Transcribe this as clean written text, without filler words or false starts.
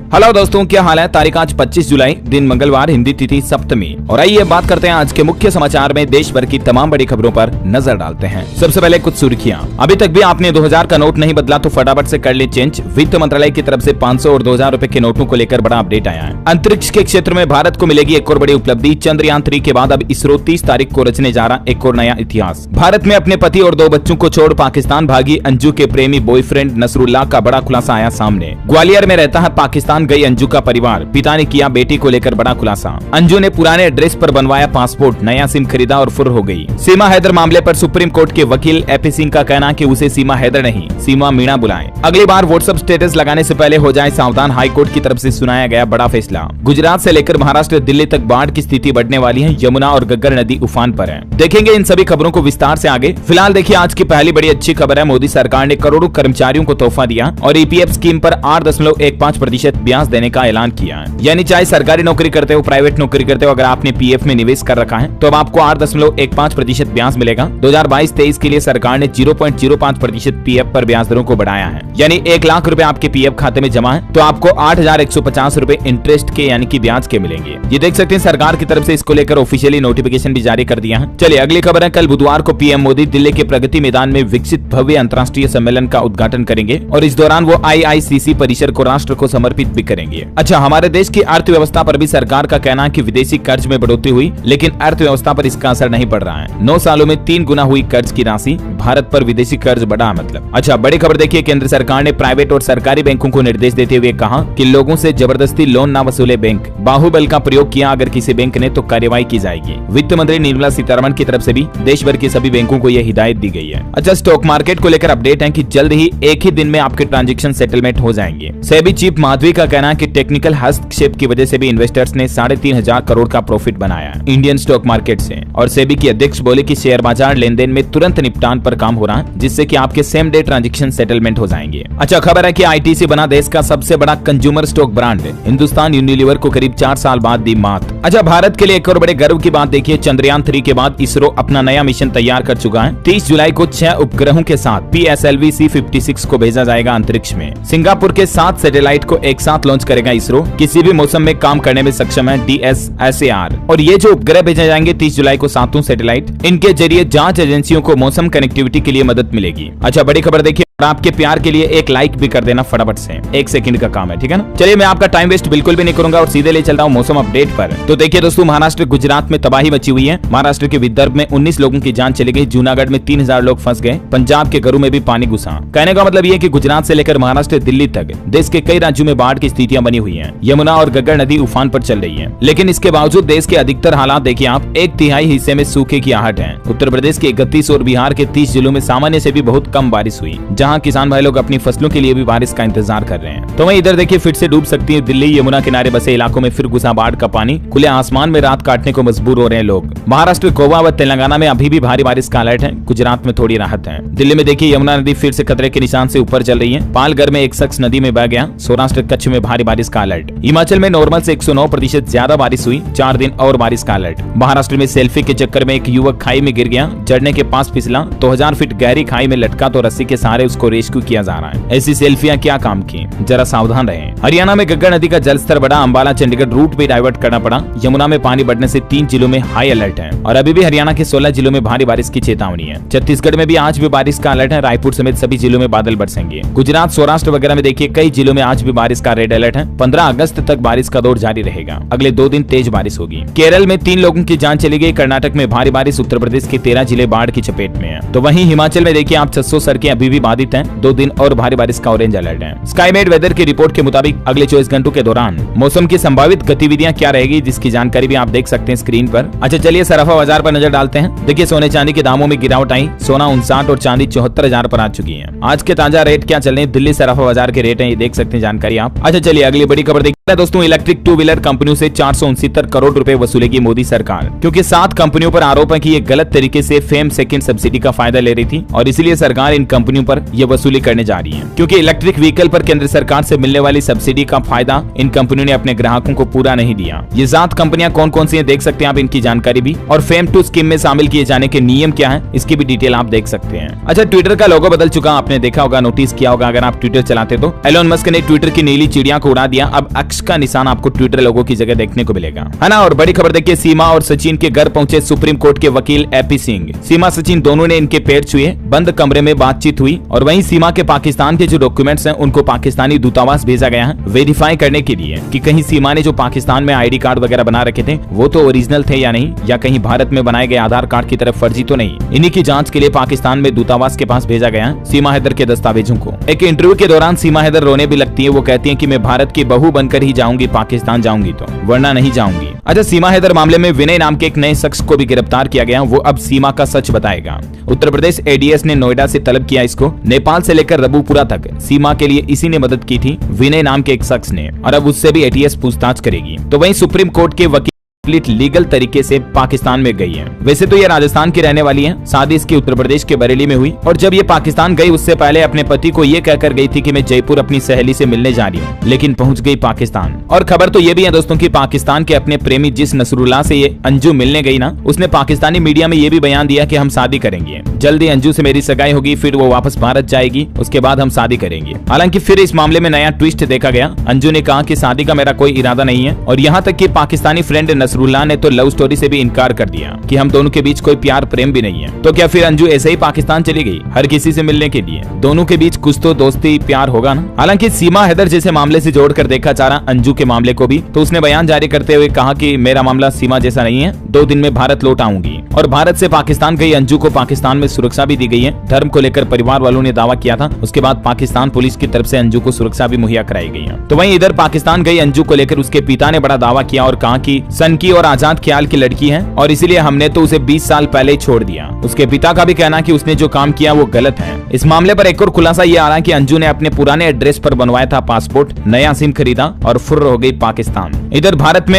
Hello दोस्तों, क्या हाल है। तारीख आज 25 जुलाई, दिन मंगलवार, हिंदी तिथि सप्तमी। और आइए बात करते हैं आज के मुख्य समाचार में देश भर की तमाम बड़ी खबरों पर नजर डालते हैं। सबसे पहले कुछ सुर्खियां। अभी तक भी आपने 2000 का नोट नहीं बदला तो फटाफट से कर ले चेंज। वित्त मंत्रालय की तरफ से 500 और 2000 रुपए के नोटों को लेकर बड़ा अपडेट आया है। अंतरिक्ष के क्षेत्र में भारत को मिलेगी एक और बड़ी उपलब्धि। चंद्रयान 3 के बाद अब इसरो 30 तारीख को रचने जा रहा एक और नया इतिहास। भारत में अपने पति और 2 बच्चों को छोड़ पाकिस्तान भागी अंजू के प्रेमी बॉयफ्रेंड नसरुल्लाह का बड़ा खुलासा आया सामने। ग्वालियर में रहता है पाकिस्तान गई अंजू का परिवार। पिता ने किया बेटी को लेकर बड़ा खुलासा। अंजू ने पुराने एड्रेस पर बनवाया पासपोर्ट, नया सिम खरीदा और फुर हो गई। सीमा हैदर मामले पर सुप्रीम कोर्ट के वकील एपी सिंह का कहना कि उसे सीमा हैदर नहीं सीमा मीणा बुलाएं। अगली बार व्हाट्सएप स्टेटस लगाने से पहले हो जाए सावधान, हाईकोर्ट की तरफ से सुनाया गया बड़ा फैसला। गुजरात से लेकर महाराष्ट्र दिल्ली तक बाढ़ की स्थिति बढ़ने वाली है। यमुना और घग्गर नदी उफान पर है। देखेंगे इन सभी खबरों को विस्तार से आगे। फिलहाल देखिए आज की पहली बड़ी अच्छी खबर है। मोदी सरकार ने करोड़ों कर्मचारियों को तोहफा दिया और ईपीएफ स्कीम पर 8.15% ब्याज देने का ऐलान किया है। यानी चाहे सरकारी नौकरी करते हो, प्राइवेट नौकरी करते हो, अगर आपने पीएफ में निवेश कर रखा है तो अब आपको 8.15% ब्याज मिलेगा। 2022-23 के लिए सरकार ने 0.05% पीएफ पर ब्याज दरों को बढ़ाया है। यानी 1 लाख रुपए आपके पीएफ खाते में जमा है तो आपको 8,150 रुपए इंटरेस्ट के यानी कि ब्याज के मिलेंगे। ये देख सकते हैं सरकार की तरफ से इसको लेकर ऑफिशियली नोटिफिकेशन भी जारी कर दिया है। चलिए अगली खबर है। कल बुधवार को पीएम मोदी दिल्ली के प्रगति मैदान में विकसित भव्य अंतर्राष्ट्रीय सम्मेलन का उद्घाटन करेंगे और इस दौरान वो आईआईसीसी परिसर को राष्ट्र को समर्पित भी करेंगे। अच्छा, हमारे देश की अर्थव्यवस्था पर भी सरकार का कहना है कि विदेशी कर्ज में बढ़ोतरी हुई लेकिन अर्थव्यवस्था पर इसका असर नहीं पड़ रहा है। 9 सालों में 3 गुना हुई कर्ज की राशि। भारत पर विदेशी कर्ज बढ़ा मतलब। अच्छा, बड़ी खबर देखिए। केंद्र सरकार ने प्राइवेट और सरकारी बैंकों को निर्देश देते हुए कहा कि लोगों से जबरदस्ती लोन न वसूले बैंक। बाहुबल का प्रयोग किया अगर किसी बैंक ने तो कार्रवाई की जाएगी। वित्त मंत्री निर्मला सीतारमण की तरफ से भी देश भर के सभी बैंकों को यह हिदायत दी गई है। अच्छा, स्टॉक मार्केट को लेकर अपडेट है कि जल्द ही एक ही दिन में आपके ट्रांजेक्शन सेटलमेंट हो जाएंगे। सेबी चीफ माधवी का कहना है कि टेक्निकल हस्तक्षेप की वजह से भी इन्वेस्टर्स ने 3,500 करोड़ का प्रॉफिट बनाया इंडियन स्टॉक मार्केट से। और सेबी की अध्यक्ष बोले कि शेयर बाजार लेनदेन में तुरंत निपटान पर काम हो रहा है जिससे कि आपके सेम डे ट्रांजैक्शन सेटलमेंट हो जाएंगे। अच्छा, खबर है कि आईटीसी बना देश का सबसे बड़ा consumer stock brand. Hindustan Unilever को करीब 4 साल बाद दी मात। अच्छा, भारत के लिए एक और बड़े गर्व की बात देखिए। चंद्रयान 3 के बाद इसरो अपना नया मिशन तैयार कर चुका है। 30 जुलाई को 6 उपग्रहों के साथ PSLV C56 को भेजा जाएगा अंतरिक्ष में। सिंगापुर के 7 सैटेलाइट को एक साथ लॉन्च करेगा इसरो। किसी भी मौसम में काम करने में सक्षम है DSSAR। और ये जो उपग्रह भेजे जाएंगे 30 जुलाई को 7 सैटेलाइट, इनके जरिए जांच एजेंसियों को मौसम कनेक्टिविटी के लिए मदद मिलेगी। अच्छा, बड़ी खबर देखिए। और आपके प्यार के लिए एक लाइक भी कर देना फटाफट से, 1 सेकंड का काम है, ठीक है ना। चलिए मैं आपका टाइम वेस्ट बिल्कुल भी नहीं करूंगा और सीधे ले चल रहा हूँ मौसम अपडेट पर। तो देखिए दोस्तों, महाराष्ट्र गुजरात में तबाही मची हुई है। महाराष्ट्र के विदर्भ में 19 लोगों की जान चली गई। जूनागढ़ में 3000 लोग फंस गए। पंजाब के घरों में भी पानी घुसा। कहने का मतलब ये कि गुजरात से लेकर महाराष्ट्र दिल्ली तक देश के कई राज्यों में बाढ़ की स्थितियां बनी हुई है। यमुना और घग्गर नदी उफान पर चल रही है। लेकिन इसके बावजूद देश के अधिकतर हालात देखिए आप, 1/3 हिस्से में सूखे की आहट है। उत्तर प्रदेश के 31 और बिहार के 30 जिलों में सामान्य से भी बहुत कम बारिश हुई, जहाँ किसान भाई लोग अपनी फसलों के लिए भी बारिश का इंतजार कर रहे हैं। तो वहीं इधर देखिए फिर से डूब सकती है दिल्ली। यमुना किनारे बसे इलाकों में फिर घुसा बाढ़ का पानी। खुले आसमान में रात काटने को मजबूर हो रहे हैं लोग। महाराष्ट्र, गोवा व तेलंगाना में अभी भी भारी बारिश का अलर्ट है। गुजरात में थोड़ी राहत है। दिल्ली में देखिए यमुना नदी फिर से खतरे के निशान से ऊपर चल रही है। पालघर में एक शख्स नदी में बह गया। सौराष्ट्र कच्छ में भारी बारिश का अलर्ट। हिमाचल में नॉर्मल से 109% ज्यादा बारिश हुई। 4 दिन और बारिश का अलर्ट। महाराष्ट्र में सेल्फी के चक्कर में एक युवक खाई में गिर गया। चढ़ने के पास फिसला तो 1000 फीट गहरी खाई में लटका तो रस्सी के सहारे उसको रेस्क्यू किया जा रहा है। ऐसी सेल्फियां क्या काम की, जरा सावधान रहें। हरियाणा में घग्गर नदी का जलस्तर बढ़ा। अंबाला चंडीगढ़ रूट भी डाइवर्ट करना पड़ा। यमुना में पानी बढ़ने से 3 जिलों में हाई अलर्ट है और अभी भी हरियाणा के 16 जिलों में भारी बारिश की चेतावनी है। छत्तीसगढ़ में भी आज भी बारिश का अलर्ट है। रायपुर समेत सभी जिलों में बादल बरसेंगे। गुजरात, सौराष्ट्र वगैरह में देखिए कई जिलों में आज भी बारिश का रेड अलर्ट है। 15 अगस्त तक बारिश का दौर जारी रहेगा। अगले 2 दिन तेज बारिश होगी। केरल में 3 लोगों की जान चली गई। कर्नाटक में भारी बारिश। उत्तर प्रदेश के 13 जिले बाढ़ की चपेट में है। तो वहीं हिमाचल में देखिए आप 600 सड़कें अभी भी बाधित हैं। 2 दिन और भारी बारिश का ऑरेंज अलर्ट है। स्काईमेट वेदर की रिपोर्ट के मुताबिक अगले 24 घंटों के दौरान मौसम की संभावित गतिविधियां क्या रहेगी, जिसकी जानकारी भी आप देख सकते हैं स्क्रीन पर। अच्छा, चलिए सराफा बाजार पर नजर डालते हैं। देखिए सोने चांदी के दामों में गिरावट आई। सोना 59 और चांदी 74,000 पर आ चुकी है। आज के ताजा रेट क्या चल रहे हैं, दिल्ली सराफा बाजार के रेट है, ये देख सकते हैं जानकारी आप। अच्छा, चलिए अगली बड़ी खबर देखिए। दोस्तों इलेक्ट्रिक टू व्हीलर कंपनियों से 469 करोड़ रुपए वसूलेगी मोदी सरकार, क्योंकि 7 कंपनियों पर आरोप है कि ये गलत तरीके से फेम सेकंड सब्सिडी का फायदा ले रही थी और इसीलिए सरकार इन कंपनियों पर ये वसूली करने जा रही है, क्योंकि इलेक्ट्रिक व्हीकल पर केंद्र सरकार से मिलने वाली सब्सिडी का फायदा इन कंपनियों ने अपने ग्राहकों को पूरा नहीं दिया। ये 7 कंपनियां कौन कौन सी हैं देख सकते हैं आप, इनकी जानकारी भी, और फेम टू स्कीम में शामिल किए जाने के नियम क्या है इसकी भी डिटेल आप देख सकते हैं। अच्छा, ट्विटर का लोगो बदल चुका, आपने देखा होगा, नोटिस किया होगा अगर आप ट्विटर चलाते तो। एलोन मस्क ने ट्विटर की नीली चिड़िया को उड़ा दिया, अब अक्ष का निशान आपको ट्विटर लोगो की जगह देखने को मिलेगा, है ना। और बड़ी खबर देखिए, सीमा और सचिन के घर पहुंचे सुप्रीम कोर्ट के वकील एपी सिंह। सीमा सचिन दोनों ने इनके पैर छुए, बंद कमरे में बातचीत हुई और वहीं सीमा के पाकिस्तान के जो डॉक्यूमेंट्स हैं उनको पाकिस्तानी दूतावास भेजा गया है वेरीफाई करने के लिए कि कहीं सीमा ने जो पाकिस्तान में आईडी कार्ड वगैरह बना रखे थे वो तो ओरिजिनल थे या नहीं, या कहीं भारत में बनाए गए आधार कार्ड की तरफ फर्जी तो नहीं। इन्हीं की जांच के लिए पाकिस्तान में दूतावास के पास भेजा गया सीमा हैदर के दस्तावेजों को। एक इंटरव्यू के दौरान सीमा हैदर रोने भी लगती है, वो कहती है कि मैं भारत की बहू बनकर ही जाऊंगी, पाकिस्तान जाऊंगी तो, वरना नहीं जाऊंगी। अच्छा, सीमा हैदर मामले में विनय नाम के एक नए शख्स को भी गिरफ्तार किया गया, वो अब सीमा का सच बताएगा। उत्तर प्रदेश एडीएस ने नोएडा से तलब किया इसको, नेपाल से लेकर रबुपुरा तक सीमा के लिए इसी ने मदद की थी, विनय नाम के एक शख्स ने, और अब उससे भी एटीएस पूछताछ करेगी। तो वहीं सुप्रीम कोर्ट के वकील लीगल तरीके से पाकिस्तान में गई है। वैसे तो ये राजस्थान की रहने वाली है, शादी इसकी उत्तर प्रदेश के बरेली में हुई, और जब ये पाकिस्तान गई उससे पहले अपने पति को ये कहकर गई थी कि मैं जयपुर अपनी सहेली से मिलने जा रही हूँ, लेकिन पहुंच गई पाकिस्तान। और खबर तो ये भी है दोस्तों कि पाकिस्तान के अपने प्रेमी जिस नसरुल्लाह से ये अंजू मिलने गई ना, उसने पाकिस्तानी मीडिया में ये भी बयान दिया कि हम शादी करेंगे जल्दी, अंजू से मेरी सगाई होगी, फिर वो वापस भारत जाएगी, उसके बाद हम शादी करेंगे। हालांकि फिर इस मामले में नया ट्विस्ट देखा गया, अंजू ने कहा कि शादी का मेरा कोई इरादा नहीं है, और यहाँ तक कि पाकिस्तानी फ्रेंड नसरुल्लाह ने तो लव स्टोरी से भी इनकार कर दिया कि हम दोनों के बीच कोई प्यार प्रेम भी नहीं है। तो क्या फिर अंजू ऐसे ही पाकिस्तान चली गई हर किसी से मिलने के लिए? दोनों के बीच कुछ तो दोस्ती प्यार होगा ना। हालांकि सीमा हैदर जैसे मामले से जोड़कर देखा जा रहा अंजू के मामले को भी, तो उसने बयान जारी करते हुए कहा कि मेरा मामला सीमा जैसा नहीं है, 2 दिन में भारत लौट आऊंगी। और भारत से पाकिस्तान गई अंजू को पाकिस्तान में सुरक्षा भी दी गई है, धर्म को लेकर परिवार वालों ने दावा किया था, उसके बाद पाकिस्तान पुलिस की तरफ से अंजू को सुरक्षा भी मुहैया कराई गई है। तो वहीं इधर पाकिस्तान गई अंजू को लेकर उसके पिता ने बड़ा दावा किया और कहा कि सनकी और आजाद ख्याल की लड़की है और इसीलिए हमने तो उसे 20 साल पहले ही छोड़ दिया। उसके पिता का भी कहना कि उसने जो काम किया वो गलत है। इस मामले पर एक और खुलासा ये आ रहा है कि अंजू ने अपने पुराने एड्रेस पर बनवाया था पासपोर्ट, नया सिम खरीदा और फुर्र हो गई पाकिस्तान। इधर भारत में